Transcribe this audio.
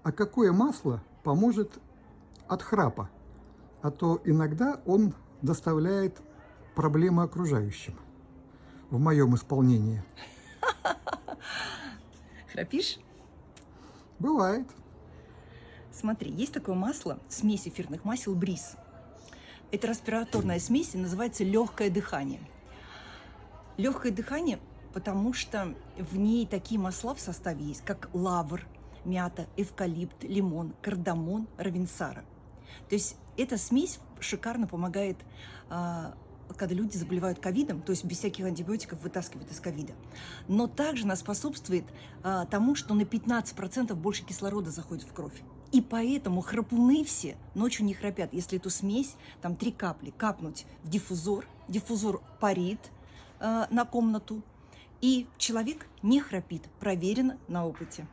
А какое масло поможет от храпа? А то иногда он доставляет проблемы окружающим в моем исполнении. Храпишь? Бывает. Смотри, есть такое масло, смесь эфирных масел Бриз. Это респираторная смесь и называется легкое дыхание. Легкое дыхание, потому что в ней такие масла в составе есть, как лавр, мята, эвкалипт, лимон, кардамон, равенсара. То есть эта смесь шикарно помогает, когда люди заболевают ковидом, то есть без всяких антибиотиков вытаскивают из ковида. Но также она способствует тому, что на 15% больше кислорода заходит в кровь. И поэтому храпуны все ночью не храпят. Если эту смесь, там 3 капли, капнуть в диффузор, диффузор парит на комнату, и человек не храпит, проверено на опыте.